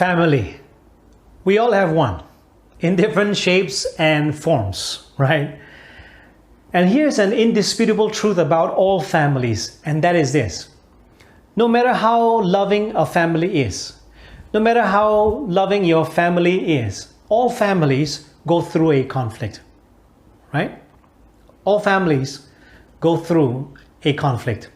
Family. We all have one in different shapes and forms, right? And here's an indisputable truth about all families, and that is this. No matter how loving a family is, no matter how loving your family is, all families go through a conflict, right? All families go through a conflict.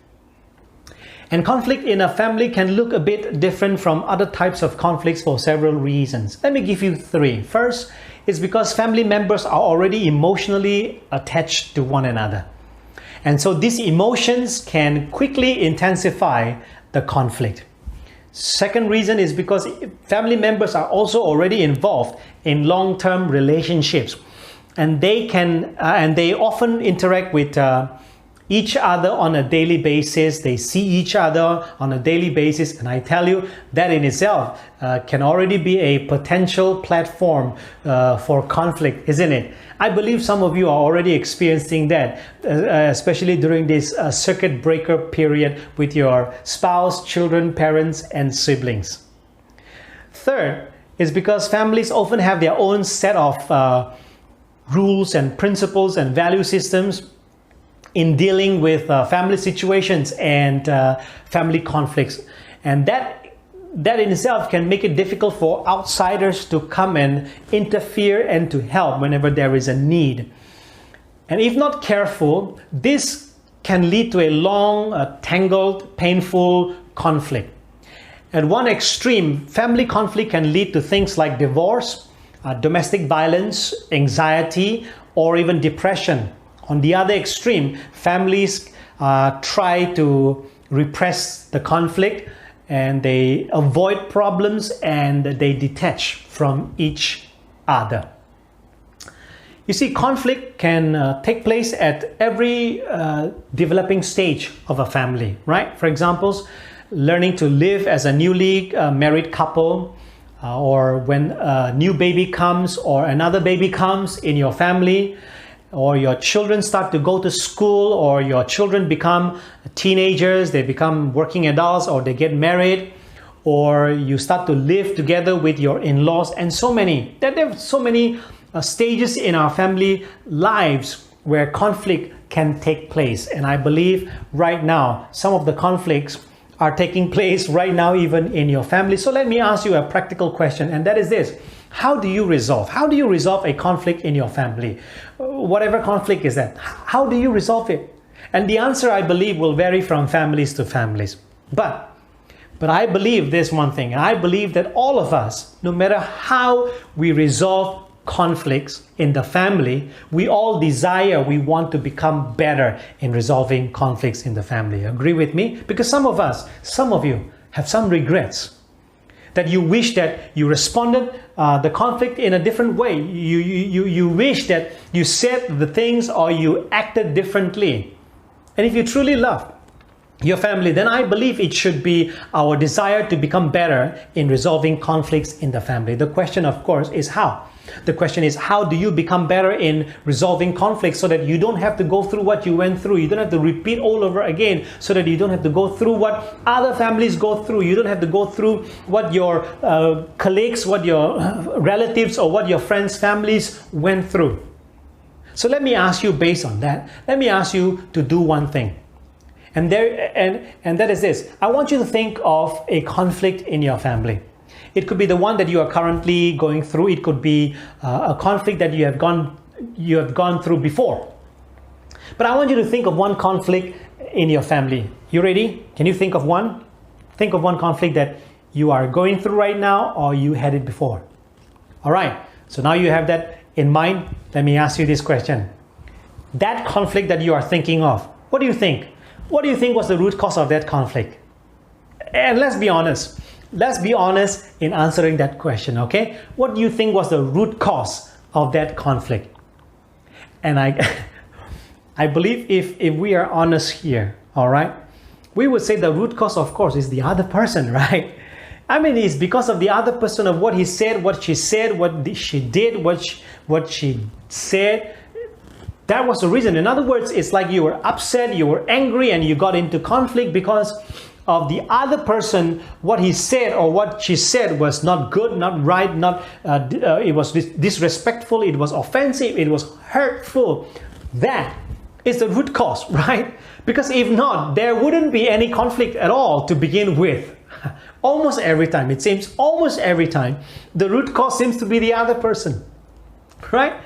And conflict in a family can look a bit different from other types of conflicts for several reasons. Let me give you three. First, it's because family members are already emotionally attached to one another. And so these emotions can quickly intensify the conflict. Second reason is because family members are also already involved in long-term relationships. And they often interact with each other on a daily basis. They see each other on a daily basis, and I tell you that in itself can already be a potential platform for conflict, isn't it? I believe some of you are already experiencing that, especially during this circuit breaker period with your spouse, children, parents, and siblings. Third is because families often have their own set of rules and principles and value systems in dealing with family situations and family conflicts. And that in itself can make it difficult for outsiders to come and interfere and to help whenever there is a need. And if not careful, this can lead to a long, tangled, painful conflict. At one extreme, family conflict can lead to things like divorce, domestic violence, anxiety, or even depression. On the other extreme, families try to repress the conflict and they avoid problems and they detach from each other. You see, conflict can take place at every developing stage of a family, right? For example, learning to live as a newly married couple, or when a new baby comes or another baby comes in your family, or your children start to go to school, or your children become teenagers, they become working adults, or they get married, or you start to live together with your in-laws, and so many. There are so many stages in our family lives where conflict can take place. And I believe right now, some of the conflicts are taking place right now, even in your family. So let me ask you a practical question, and that is this. How do you resolve? How do you resolve a conflict in your family? Whatever conflict is that, how do you resolve it? And the answer, I believe, will vary from families to families. But I believe this one thing, and I believe that all of us, no matter how we resolve conflicts in the family, we all desire, we want to become better in resolving conflicts in the family. Agree with me? Because some of you have some regrets, that you wish that you responded the conflict in a different way. You wish that you said the things or you acted differently. And if you truly love your family, then I believe it should be our desire to become better in resolving conflicts in the family. The question, of course, is how. The question is, how do you become better in resolving conflicts so that you don't have to go through what you went through? You don't have to repeat all over again, so that you don't have to go through what other families go through. You don't have to go through what your colleagues, what your relatives, or what your friends' families went through. So let me ask you, based on that, let me ask you to do one thing. And that is this. I want you to think of a conflict in your family. It could be the one that you are currently going through. It could be a conflict that you have gone through before. But I want you to think of one conflict in your family. You ready? Can you think of one? Think of one conflict that you are going through right now, or you had it before. All right. So now you have that in mind. Let me ask you this question. That conflict that you are thinking of, what do you think? What do you think was the root cause of that conflict? And let's be honest. Let's be honest in answering that question, okay? What do you think was the root cause of that conflict? And I believe if we are honest here, all right, we would say the root cause, of course, is the other person, right? I mean, it's because of the other person, of what he said, what she said, what she did, what she said. That was the reason. In other words, it's like you were upset, you were angry, and you got into conflict because of the other person, what he said or what she said was not good, not right, it was disrespectful, it was offensive, it was hurtful. That is the root cause, right? Because if not, there wouldn't be any conflict at all to begin with. Almost every time, it seems almost every time, the root cause seems to be the other person, right?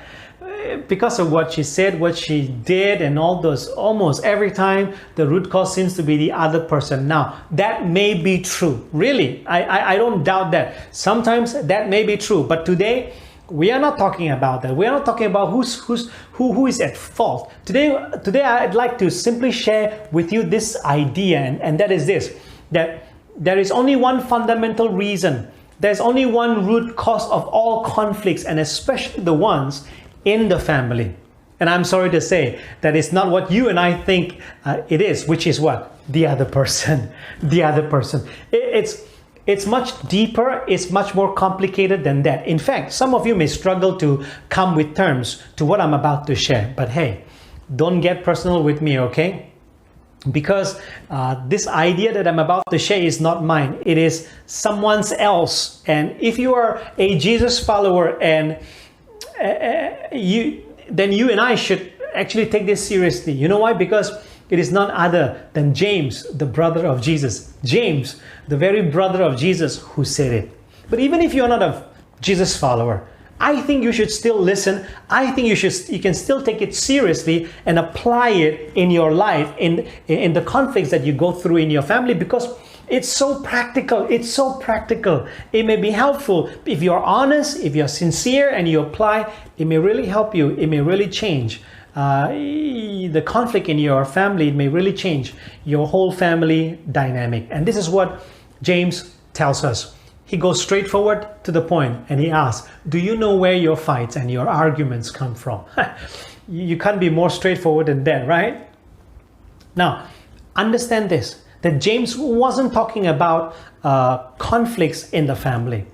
Because of what she said, what she did, and all those, almost every time, the root cause seems to be the other person. Now, that may be true. Really, I don't doubt that. Sometimes that may be true. But today, we are not talking about that. We are not talking about who is at fault. Today I'd like to simply share with you this idea, and that is this, that there is only one fundamental reason. There's only one root cause of all conflicts, and especially the ones in the family. And I'm sorry to say that it's not what you and I think it is, which is what? The other person. The other person. It's much deeper, it's much more complicated than that. In fact, some of you may struggle to come with terms to what I'm about to share. But hey, don't get personal with me, okay? Because this idea that I'm about to share is not mine. It is someone else. And if you are a Jesus follower and then you and I should actually take this seriously. You know why? Because it is none other than James, the brother of Jesus. James, the very brother of Jesus, who said it. But even if you're not a Jesus follower, I think you should still listen. I think you can still take it seriously and apply it in your life, in the conflicts that you go through in your family, because it's so practical. It's so practical. It may be helpful if you're honest, if you're sincere, and you apply. It may really help you. It may really change the conflict in your family. It may really change your whole family dynamic. And this is what James tells us. He goes straight forward to the point and he asks, do you know where your fights and your arguments come from? You can't be more straightforward than that, right? Now, understand this, that James wasn't talking about conflicts in the family.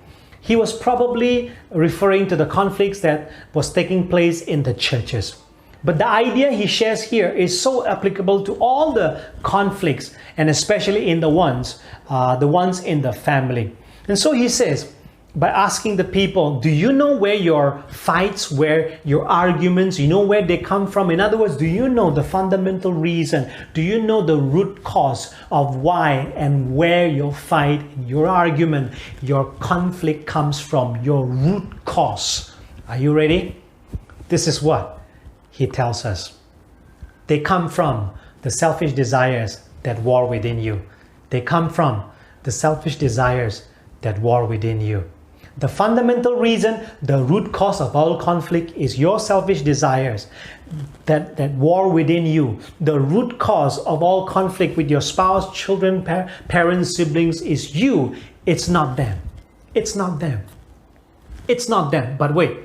He was probably referring to the conflicts that was taking place in the churches. But the idea he shares here is so applicable to all the conflicts, and especially in the ones in the family. And so he says, by asking the people, do you know where your fights, where your arguments, you know where they come from? In other words, do you know the fundamental reason? Do you know the root cause of why and where your fight, your argument, your conflict comes from? Your root cause. Are you ready? This is what he tells us. They come from the selfish desires that war within you. They come from the selfish desires that war within you. The fundamental reason, the root cause of all conflict is your selfish desires that war within you. The root cause of all conflict with your spouse, children, parents, siblings is you. It's not them. It's not them. It's not them. But wait.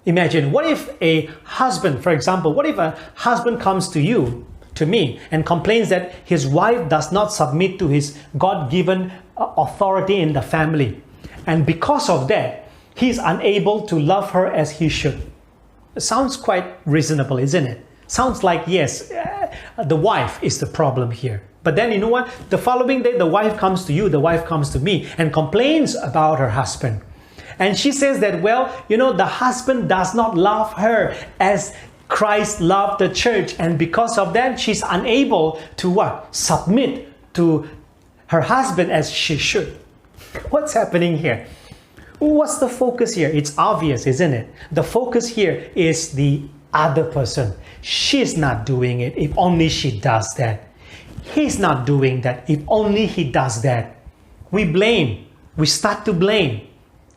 Imagine, what if a husband, for example, what if a husband comes to you, to me, and complains that his wife does not submit to his God-given authority in the family? And because of that, he's unable to love her as he should. It sounds quite reasonable, isn't it? Sounds like, yes, the wife is the problem here. But then you know what? The following day, the wife comes to you, the wife comes to me and complains about her husband. And she says that, well, you know, the husband does not love her as Christ loved the church. And because of that, she's unable to what? Submit to her husband as she should. What's happening here? What's the focus here? It's obvious, isn't it? The focus here is the other person. She's not doing it. If only she does that. He's not doing that. If only he does that. We blame. We start to blame.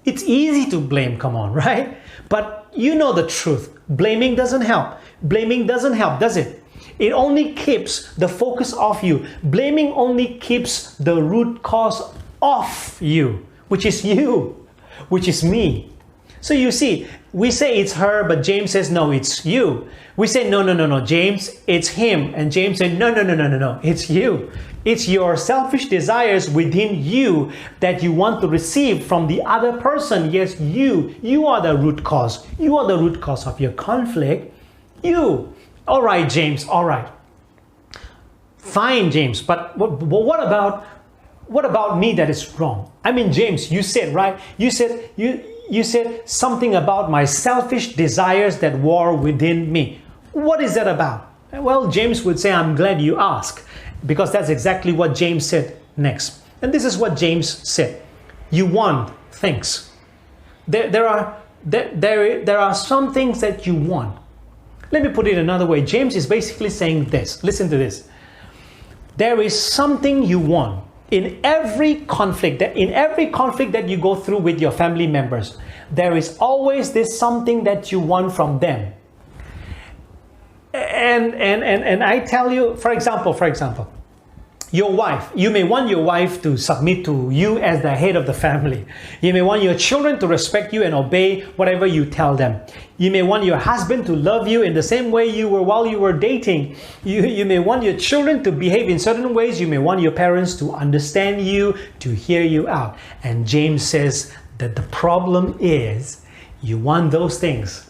It's easy to blame, come on, right? But you know the truth. Blaming doesn't help. Blaming doesn't help, does it? It only keeps the focus off you. Blaming only keeps the root cause off you, which is me. So you see, we say it's her, but James says, no, it's you. We say, no, James, it's him. And James said, no, it's you. It's your selfish desires within you that you want to receive from the other person. Yes, you are the root cause. You are the root cause of your conflict. You. All right, James, all right. Fine, James, but what about me that is wrong? I mean, James, you said, right? You said something about my selfish desires that war within me. What is that about? Well, James would say, I'm glad you asked, because that's exactly what James said next. And this is what James said. You want things. There are some things that you want. Let me put it another way. James is basically saying this. Listen to this. There is something you want in every conflict. That you go through with your family members, there is always this something that you want from them. And I tell you, for example, your wife, you may want your wife to submit to you as the head of the family. You may want your children to respect you and obey whatever you tell them. You may want your husband to love you in the same way you were while you were dating. You may want your children to behave in certain ways. You may want your parents to understand you, to hear you out. And James says that the problem is you want those things,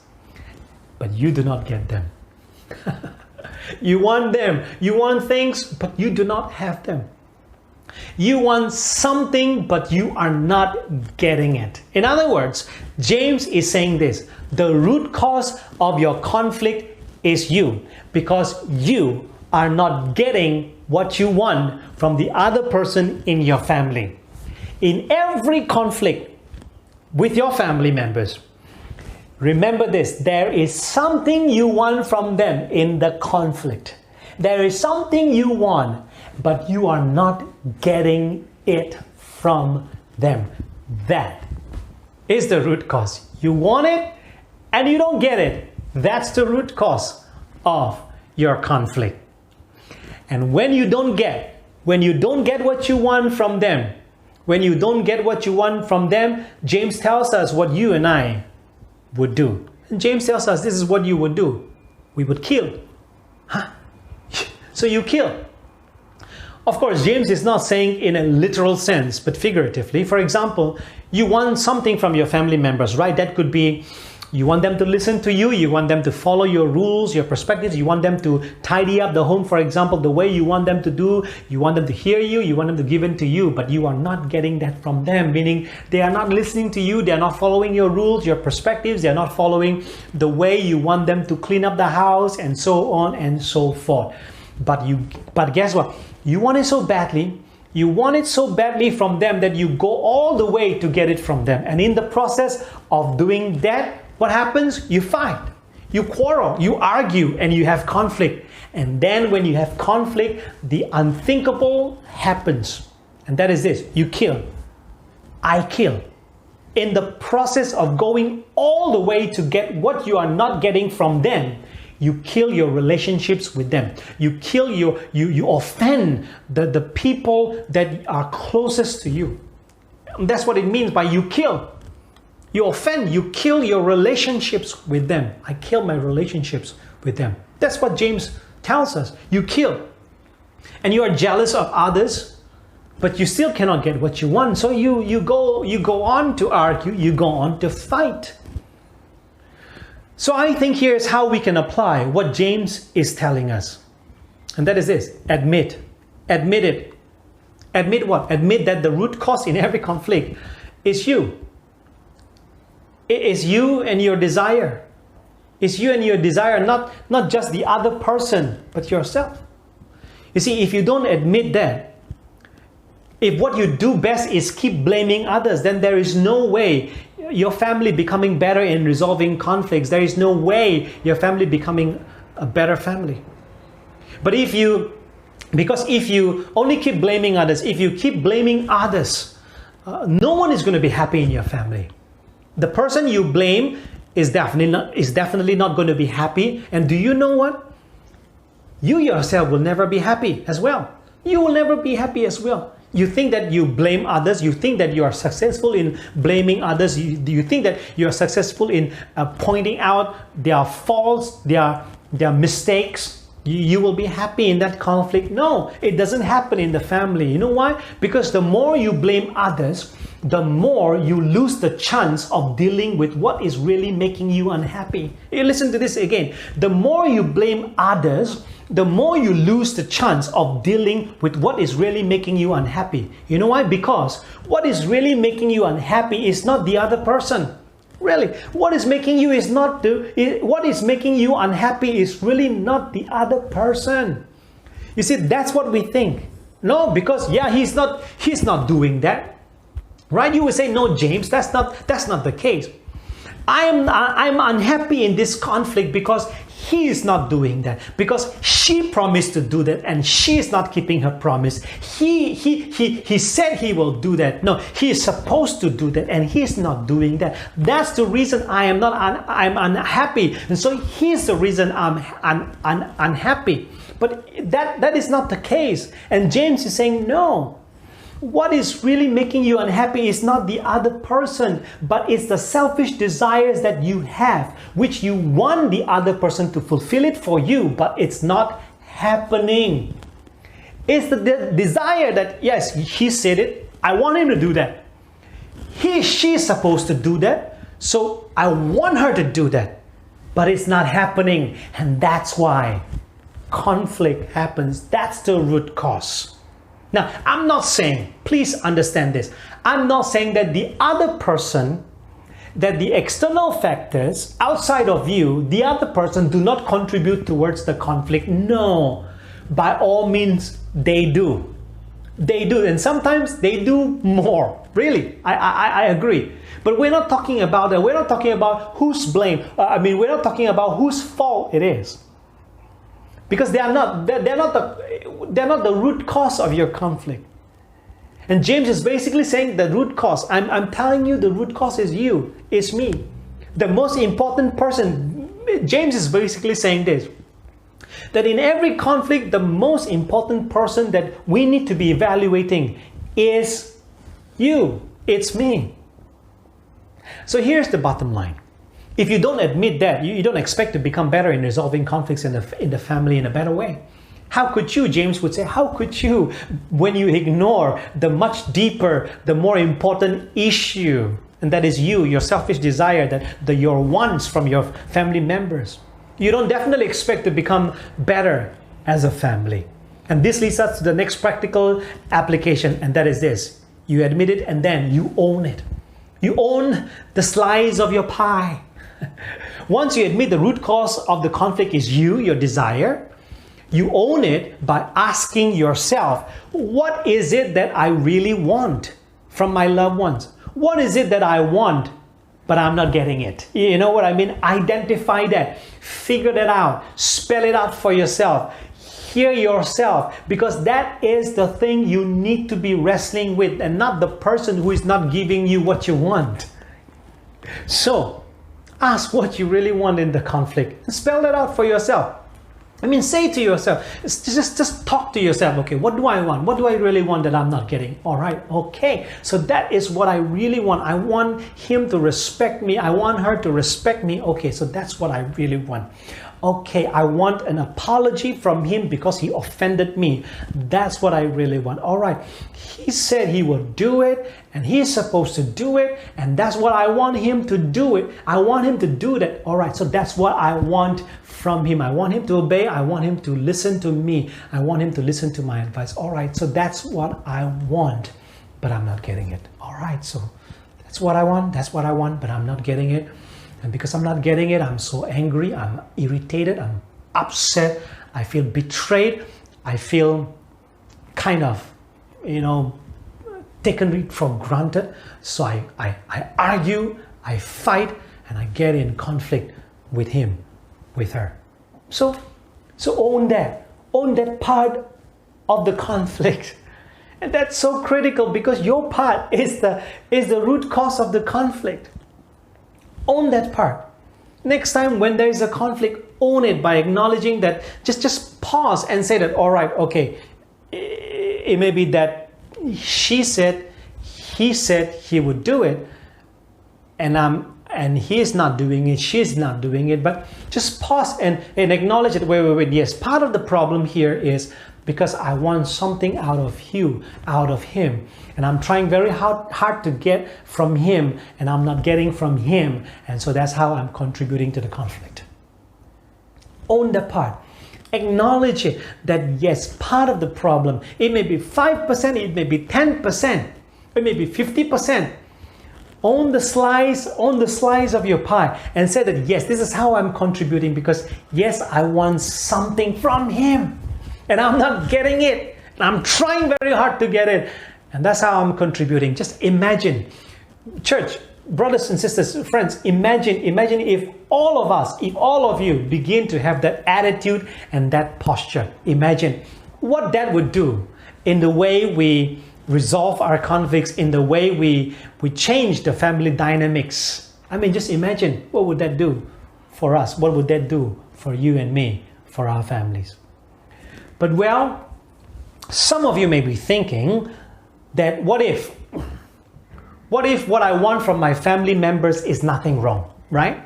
but you do not get them. You want them. You want things, but you do not have them. You want something, but you are not getting it. In other words, James is saying this. The root cause of your conflict is you, because you are not getting what you want from the other person in your family. In every conflict with your family members, remember this, there is something you want from them in the conflict. There is something you want, but you are not getting it from them. That is the root cause. You want it and you don't get it. That's the root cause of your conflict. And when you don't get what you want from them, James tells us what you and I would do. And James tells us this is what you would do. We would kill. Huh? So you kill. Of course, James is not saying in a literal sense, but figuratively. For example, you want something from your family members, right? That could be you want them to listen to you, you want them to follow your rules, your perspectives, you want them to tidy up the home, for example, the way you want them to do, you want them to hear you, you want them to give in to you, but you are not getting that from them, meaning they are not listening to you, they are not following your rules, your perspectives, they are not following the way you want them to clean up the house, and so on and so forth. But guess what? You want it so badly from them that you go all the way to get it from them. And in the process of doing that, what happens? You fight, you quarrel, you argue, and you have conflict. And then when you have conflict, the unthinkable happens. And that is this: you kill. I kill. In the process of going all the way to get what you are not getting from them, you kill your relationships with them. You kill you offend the people that are closest to you. And that's what it means by you kill. You offend, you kill your relationships with them. I kill my relationships with them. That's what James tells us. You kill. And you are jealous of others, but you still cannot get what you want. So you go on to argue, you go on to fight. So I think here's how we can apply what James is telling us. And that is this: admit it. Admit what? Admit that the root cause in every conflict is you. It is you and your desire. It's you and your desire, not just the other person, but yourself. You see, if you don't admit that, if what you do best is keep blaming others, then there is no way your family becoming better in resolving conflicts. There is no way your family becoming a better family. But if you only keep blaming others, no one is going to be happy in your family. The person you blame is definitely not going to be happy. And do you know what? You yourself will never be happy as well. You will never be happy as well. You think that you blame others. You think that you are successful in blaming others. You think that you are successful in pointing out their faults, their mistakes. you will be happy in that conflict. No, it doesn't happen in the family. You know why? Because the more you blame others, the more you lose the chance of dealing with what is really making you unhappy. You listen to this again. The more you blame others, the more you lose the chance of dealing with what is really making you unhappy. You know why? Because what is really making you unhappy is not the other person. Really, what is making you unhappy is really not the other person. You see, that's what we think. No, because he's not doing that. Right? You would say, no, James, that's not the case. I'm unhappy in this conflict because he is not doing that, because she promised to do that and she is not keeping her promise. He said he will do that. No, he is supposed to do that and he's not doing that. That's the reason I'm unhappy, and so he's the reason I'm unhappy. But that is not the case. And James is saying, no. What is really making you unhappy is not the other person, but it's the selfish desires that you have, which you want the other person to fulfill it for you, but it's not happening. It's the desire that, yes, he said it, I want him to do that. She's supposed to do that, so I want her to do that, but it's not happening. And that's why conflict happens. That's the root cause. Now, I'm not saying, please understand this, I'm not saying that the other person, that the external factors outside of you, the other person do not contribute towards the conflict. No, by all means, they do. They do, and sometimes they do more. Really, I agree. But we're not talking about that. We're not talking about whose blame. We're not talking about whose fault it is. Because they're not the root cause of your conflict. And James is basically saying the root cause. I'm telling you the root cause is you. It's me. The most important person. James is basically saying this. That in every conflict, the most important person that we need to be evaluating is you. It's me. So here's the bottom line. If you don't admit that, you don't expect to become better in resolving conflicts in the family in a better way. How could you, James would say, how could you, when you ignore the much deeper, the more important issue, and that is you, your selfish desire, your wants from your family members. You don't definitely expect to become better as a family. And this leads us to the next practical application, and that is this. You admit it and then you own it. You own the slice of your pie. Once you admit the root cause of the conflict is you, your desire, you own it by asking yourself, what is it that I really want from my loved ones? What is it that I want, but I'm not getting it? You know what I mean? Identify that. Figure that out. Spell it out for yourself. Hear yourself, because that is the thing you need to be wrestling with, and not the person who is not giving you what you want. So, ask what you really want in the conflict and spell that out for yourself. Say to yourself, just talk to yourself. Okay, what do I want? What do I really want that I'm not getting? All right, okay. So that is what I really want. I want him to respect me. I want her to respect me. Okay, so that's what I really want. Okay, I want an apology from him because he offended me. That's what I really want. All right, he said he would do it and he's supposed to do it, and that's what I want him to do it. I want him to do that. All right, so that's what I want from him. I want him to obey. I want him to listen to me. I want him to listen to my advice. All right, so that's what I want, but I'm not getting it. All right, so that's what I want. That's what I want, but I'm not getting it. And because I'm not getting it, I'm so angry, I'm irritated, I'm upset, I feel betrayed, I feel kind of, taken for granted. So I argue, I fight, and I get in conflict with him, with her. So own that part of the conflict. And that's so critical, because your part is the root cause of the conflict. Own that part. Next time when there is a conflict, own it by acknowledging that. Just pause and say that, all right, okay, it may be that he said he would do it, and and he's not doing it, she's not doing it, but just pause and acknowledge it. Wait. Yes, part of the problem here is because I want something out of you, out of him, and I'm trying very hard to get from him, and I'm not getting from him, and so that's how I'm contributing to the conflict. Own the part. Acknowledge it, that yes, part of the problem, it may be 5%, it may be 10%, it may be 50%. Own the slice of your pie and say that yes, this is how I'm contributing, because yes, I want something from him and I'm not getting it. I'm trying very hard to get it, and that's how I'm contributing. Just imagine, church, brothers and sisters, friends, imagine if all of us, if all of you begin to have that attitude and that posture. Imagine what that would do in the way we resolve our conflicts, in the way we change the family dynamics. I mean, just imagine, what would that do for us? What would that do for you and me, for our families? But well, some of you may be thinking that what if what I want from my family members is nothing wrong, right?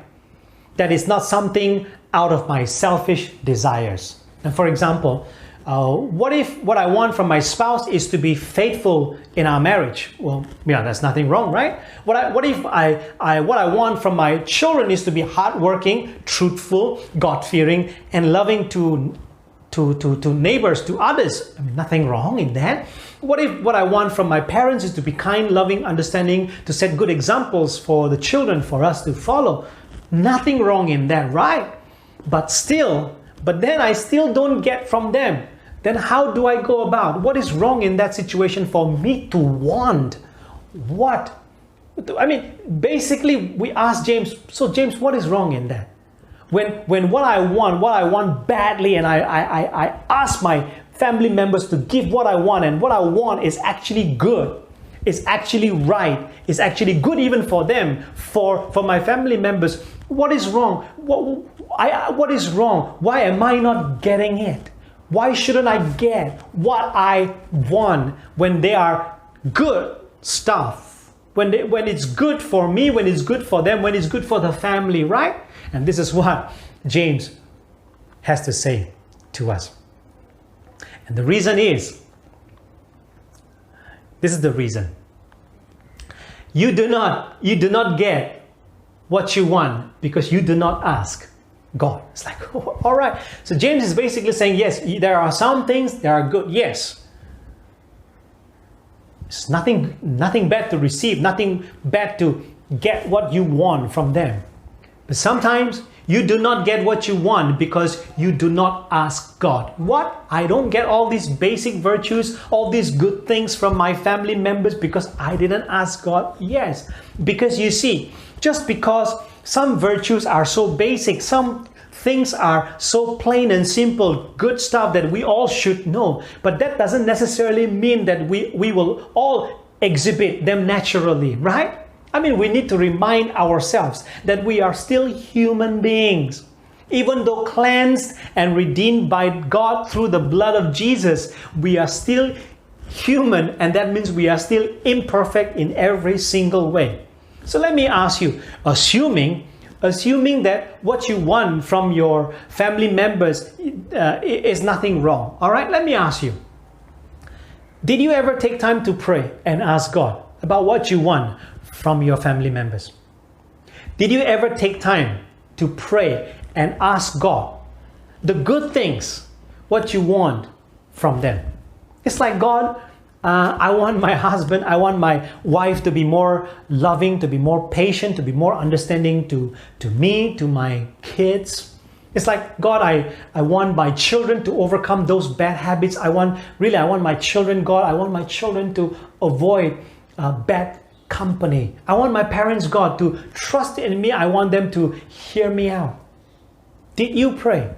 That is not something out of my selfish desires. And for example, what if what I want from my spouse is to be faithful in our marriage? Well, yeah, that's nothing wrong, right? What if what I want from my children is to be hardworking, truthful, God-fearing, and loving to neighbors, to others? I mean, nothing wrong in that. What if what I want from my parents is to be kind, loving, understanding, to set good examples for the children, for us to follow? Nothing wrong in that, right? But then I still don't get from them. Then how do I go about? What is wrong in that situation for me to want? What? I mean, basically we ask James, so James, what is wrong in that? When what I want badly, and I ask my family members to give what I want, and what I want is actually good, is actually right, is actually good even for them, for my family members. What is wrong? What is wrong? Why am I not getting it? Why shouldn't I get what I want when they are good stuff? When it's good for me, when it's good for them, when it's good for the family, right? And this is what James has to say to us. And the reason is, this is the reason. You do not get what you want because you do not ask God. It's like, oh, all right. So James is basically saying, yes, there are some things that are good. Yes. It's nothing bad to receive, nothing bad to get what you want from them. But sometimes you do not get what you want because you do not ask God. What? I don't get all these basic virtues, all these good things from my family members because I didn't ask God? Yes. Because you see, just because some virtues are so basic, some things are so plain and simple, good stuff that we all should know, but that doesn't necessarily mean that we will all exhibit them naturally, right? I mean, we need to remind ourselves that we are still human beings. Even though cleansed and redeemed by God through the blood of Jesus, we are still human, and that means we are still imperfect in every single way. So let me ask you, assuming that what you want from your family members is nothing wrong, all right? Let me ask you, did you ever take time to pray and ask God about what you want from your family members? Did you ever take time to pray and ask God the good things, what you want from them? It's like, God, I want my husband, I want my wife to be more loving, to be more patient, to be more understanding to me, to my kids. It's like, God, I want my children to overcome those bad habits. I want my children, God, I want my children to avoid bad company. I want my parents, God, to trust in me. I want them to hear me out. Did you pray?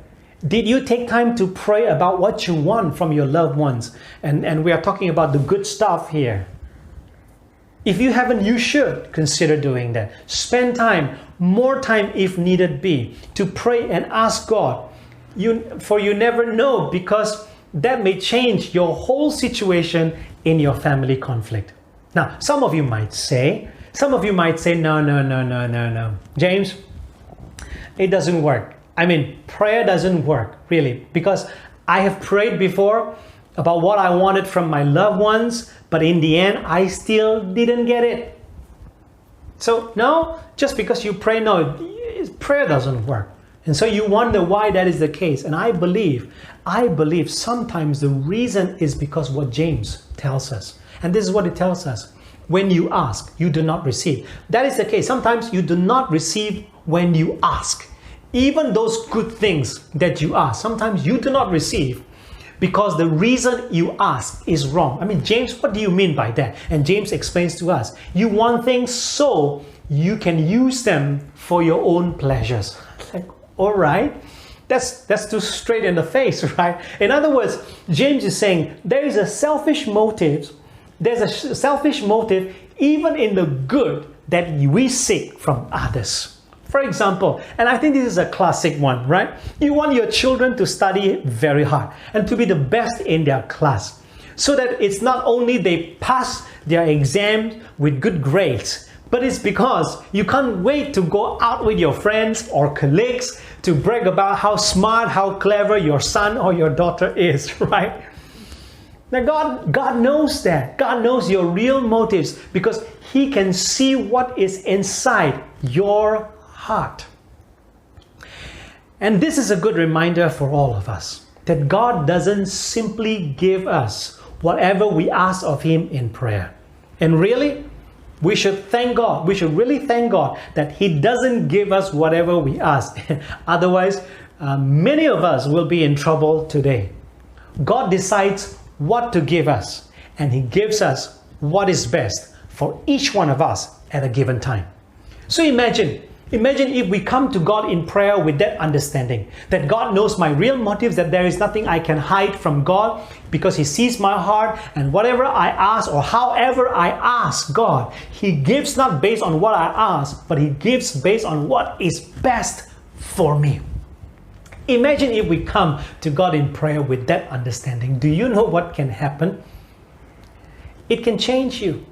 Did you take time to pray about what you want from your loved ones? And we are talking about the good stuff here. If you haven't, you should consider doing that. Spend time, more time if needed be, to pray and ask God. For you never know, because that may change your whole situation in your family conflict. Now, some of you might say, Some of you might say, no. James, it doesn't work. I mean, prayer doesn't work, really, because I have prayed before about what I wanted from my loved ones, but in the end, I still didn't get it. So, no, just because you pray, no, prayer doesn't work. And so you wonder why that is the case. And I believe sometimes the reason is because what James tells us. And this is what it tells us. When you ask, you do not receive. That is the case. Sometimes you do not receive when you ask. Even those good things that you ask, sometimes you do not receive because the reason you ask is wrong. I mean, James, what do you mean by that? And James explains to us, you want things so you can use them for your own pleasures. Like, all right, that's too straight in the face, right? In other words, James is saying there is a selfish motive. There's a selfish motive even in the good that we seek from others. For example, and I think this is a classic one, right? You want your children to study very hard and to be the best in their class, so that it's not only they pass their exams with good grades, but it's because you can't wait to go out with your friends or colleagues to brag about how smart, how clever your son or your daughter is, right? Now God knows that. God knows your real motives because He can see what is inside your heart. And this is a good reminder for all of us that God doesn't simply give us whatever we ask of Him in prayer. And really, we should thank God. We should really thank God that He doesn't give us whatever we ask. Otherwise, many of us will be in trouble today. God decides what to give us, and He gives us what is best for each one of us at a given time. So imagine if we come to God in prayer with that understanding, that God knows my real motives, that there is nothing I can hide from God because He sees my heart, and whatever I ask or however I ask God, He gives not based on what I ask, but He gives based on what is best for me. Imagine if we come to God in prayer with that understanding. Do you know what can happen? It can change you.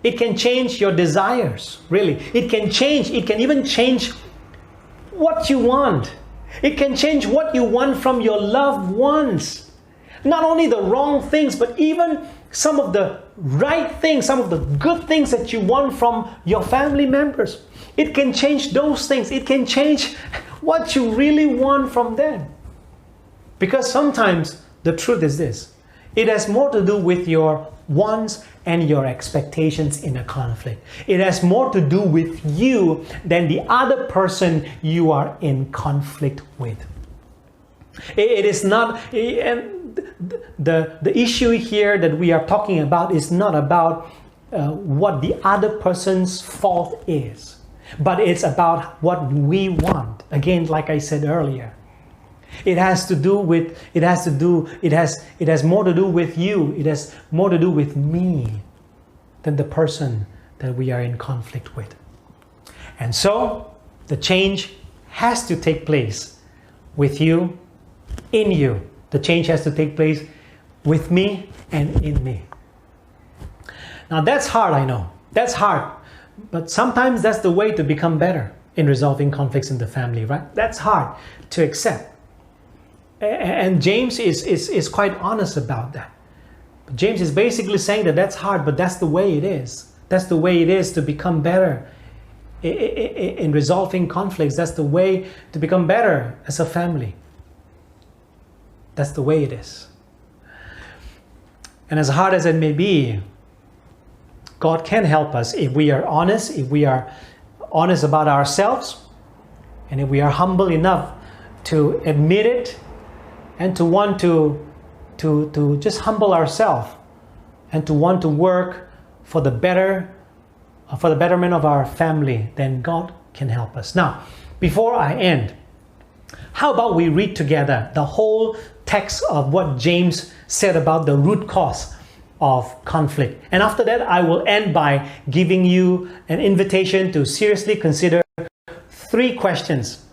It can change your desires, really. It can even change what you want. It can change what you want from your loved ones. Not only the wrong things, but even some of the right things, some of the good things that you want from your family members. It can change those things. It can change what you really want from them. Because sometimes the truth is this. It has more to do with your wants and your expectations in a conflict. It has more to do with you than the other person you are in conflict with. It is not, and the issue here that we are talking about is not about what the other person's fault is, but it's about what we want. Again, like I said earlier, it has more to do with you. It has more to do with me than the person that we are in conflict with. And so the change has to take place with you, in you. The change has to take place with me and in me. Now that's hard, I know. That's hard. But sometimes that's the way to become better in resolving conflicts in the family, right? That's hard to accept. And James is quite honest about that. James is basically saying that that's hard, but that's the way it is. That's the way it is to become better in resolving conflicts. That's the way to become better as a family. That's the way it is. And as hard as it may be, God can help us if we are honest about ourselves, and if we are humble enough to admit it, and to want to just humble ourselves, and to want to work for the betterment of our family, then God can help us. Now, before I end, how about we read together the whole text of what James said about the root cause of conflict. And after that, I will end by giving you an invitation to seriously consider three questions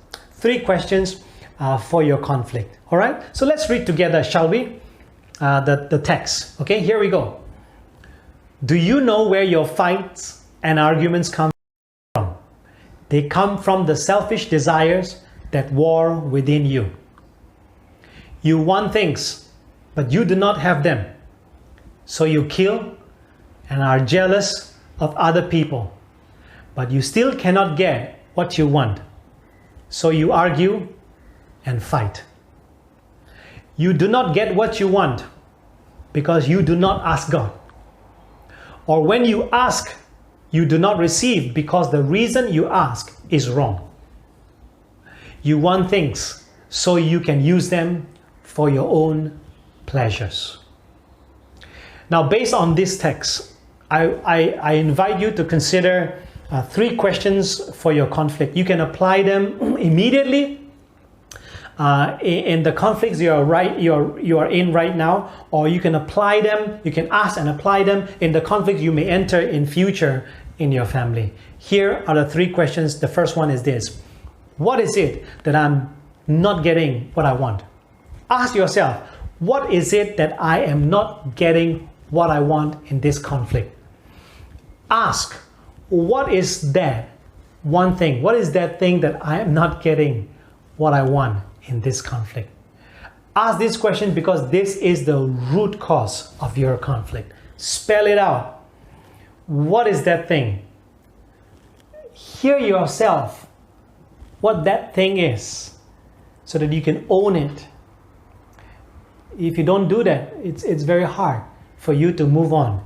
for your conflict. All right? So let's read together, shall we? The text. Okay, here we go. Do you know where your fights and arguments come from? They come from the selfish desires that war within you. You want things, but you do not have them. So you kill and are jealous of other people, but you still cannot get what you want. So you argue and fight. You do not get what you want because you do not ask God. Or when you ask, you do not receive because the reason you ask is wrong. You want things so you can use them for your own pleasures. Now, based on this text, I invite you to consider 3 questions for your conflict. You can apply them immediately in the conflicts you are in right now, or you can apply them. You can ask and apply them in the conflict you may enter in future in your family. Here are the 3 questions. The first one is this: what is it that I'm not getting what I want? Ask yourself, what is it that I am not getting what I want in this conflict? Ask, what is that one thing? What is that thing that I am not getting what I want in this conflict? Ask this question because this is the root cause of your conflict. Spell it out. What is that thing? Hear yourself what that thing is so that you can own it. If you don't do that, it's very hard for you to move on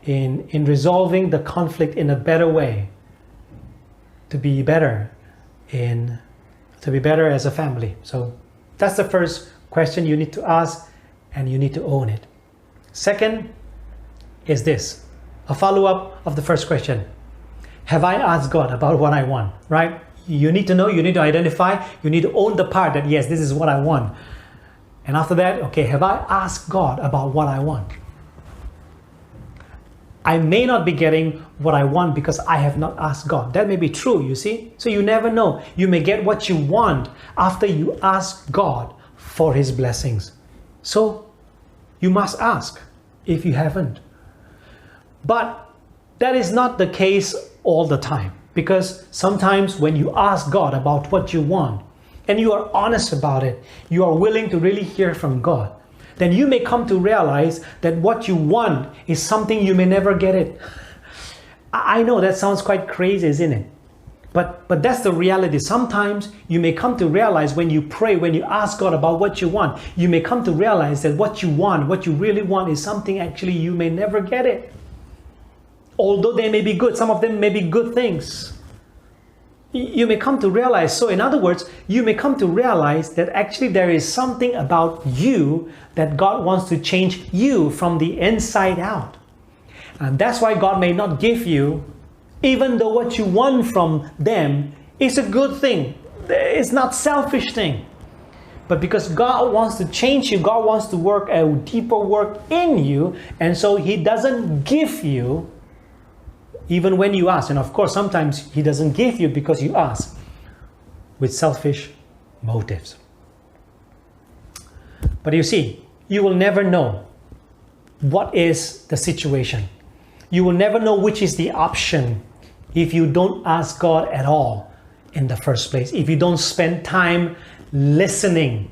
in resolving the conflict in a better way, to be better as a family. So that's the first question you need to ask, and you need to own it. Second is this, a follow-up of the first question. Have I asked God about what I want, right? You need to know, you need to identify, you need to own the part that, yes, this is what I want. And after that, okay, have I asked God about what I want? I may not be getting what I want because I have not asked God. That may be true, you see? So you never know. You may get what you want after you ask God for His blessings. So you must ask if you haven't. But that is not the case all the time, because sometimes when you ask God about what you want and you are honest about it, you are willing to really hear from God, then you may come to realize that what you want is something you may never get it. I know that sounds quite crazy, isn't it? But that's the reality. Sometimes you may come to realize when you pray, when you ask God about what you want, you may come to realize that what you want, what you really want, is something actually you may never get it. Although they may be good, some of them may be good things. You may come to realize, so in other words, you may come to realize that actually there is something about you that God wants to change you from the inside out. And that's why God may not give you, even though what you want from them is a good thing. It's not selfish thing. But because God wants to change you, God wants to work a deeper work in you, and so He doesn't give you even when you ask. And of course, sometimes He doesn't give you because you ask with selfish motives. But you see, you will never know what is the situation. You will never know which is the option if you don't ask God at all in the first place. If you don't spend time listening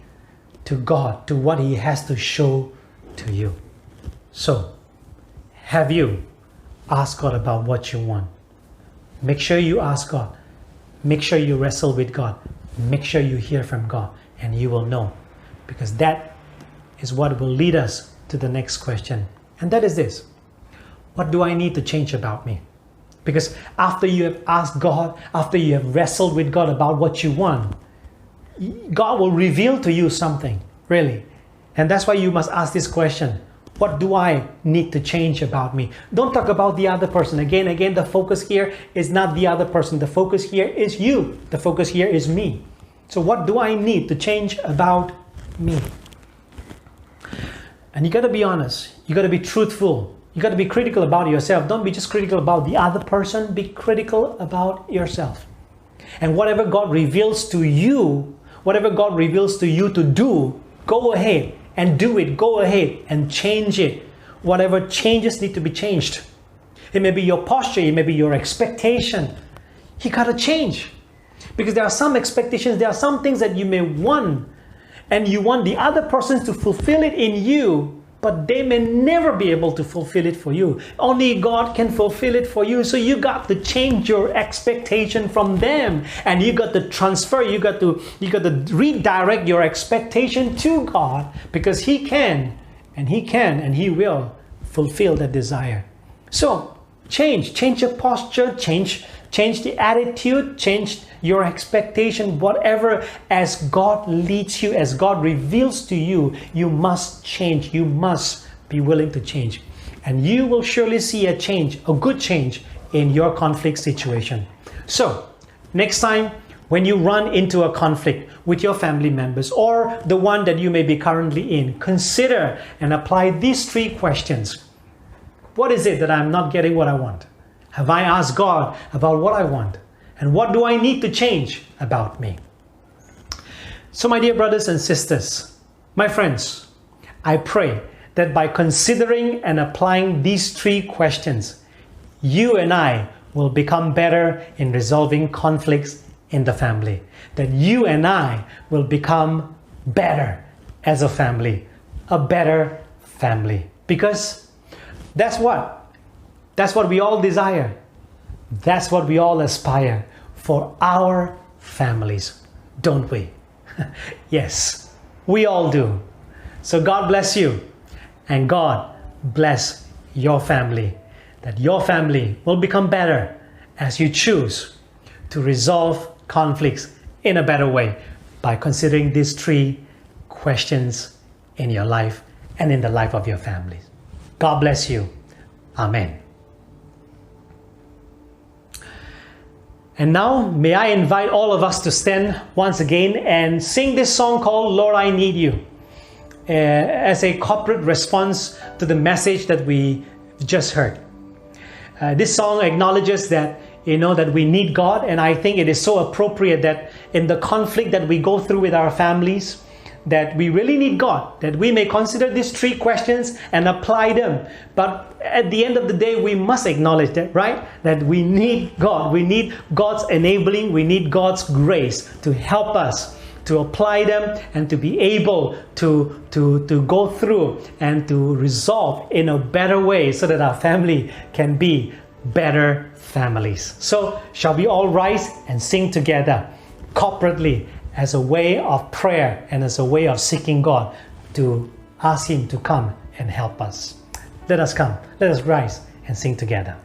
to God, to what He has to show to you. So, have you asked God about what you want? Make sure you ask God. Make sure you wrestle with God. Make sure you hear from God, and you will know. Because that is what will lead us to the next question. And that is this: what do I need to change about me? Because after you have asked God, after you have wrestled with God about what you want, God will reveal to you something, really. And that's why you must ask this question: what do I need to change about me? Don't talk about the other person. Again, the focus here is not the other person. The focus here is you. The focus here is me. So what do I need to change about me? And you got to be honest. You got to be truthful. You got to be critical about yourself. Don't be just critical about the other person. Be critical about yourself. And whatever God reveals to you, whatever God reveals to you to do, go ahead and do it. Go ahead and change it. Whatever changes need to be changed. It may be your posture. It may be your expectation. You got to change. Because there are some expectations, there are some things that you may want, and you want the other persons to fulfill it in you, but they may never be able to fulfill it for you. Only God can fulfill it for you. So you got to change your expectation from them, and you got to transfer. You got to redirect your expectation to God, because He can, and He will fulfill that desire. So change your posture, change the attitude, change your expectation, whatever, as God leads you, as God reveals to you, you must change. You must be willing to change. And you will surely see a change, a good change in your conflict situation. So, next time when you run into a conflict with your family members or the one that you may be currently in, consider and apply these 3 questions. What is it that I'm not getting what I want? Have I asked God about what I want? And what do I need to change about me? So my dear brothers and sisters, my friends, I pray that by considering and applying these 3 questions, you and I will become better in resolving conflicts in the family. That you and I will become better as a family, a better family. Because that's what we all desire. That's what we all aspire for our families, don't we? Yes, we all do. So God bless you, and God bless your family, that your family will become better as you choose to resolve conflicts in a better way by considering these 3 questions in your life and in the life of your families. God bless you. Amen. And now, may I invite all of us to stand once again and sing this song called Lord, I Need You, as a corporate response to the message that we just heard. This song acknowledges that, that we need God, and I think it is so appropriate that in the conflict that we go through with our families, that we really need God, that we may consider these 3 questions and apply them. But at the end of the day, we must acknowledge that, right? That we need God. We need God's enabling. We need God's grace to help us to apply them and to be able to go through and to resolve in a better way so that our family can be better families. So shall we all rise and sing together corporately as a way of prayer and as a way of seeking God to ask Him to come and help us. Let us come. Let us rise and sing together.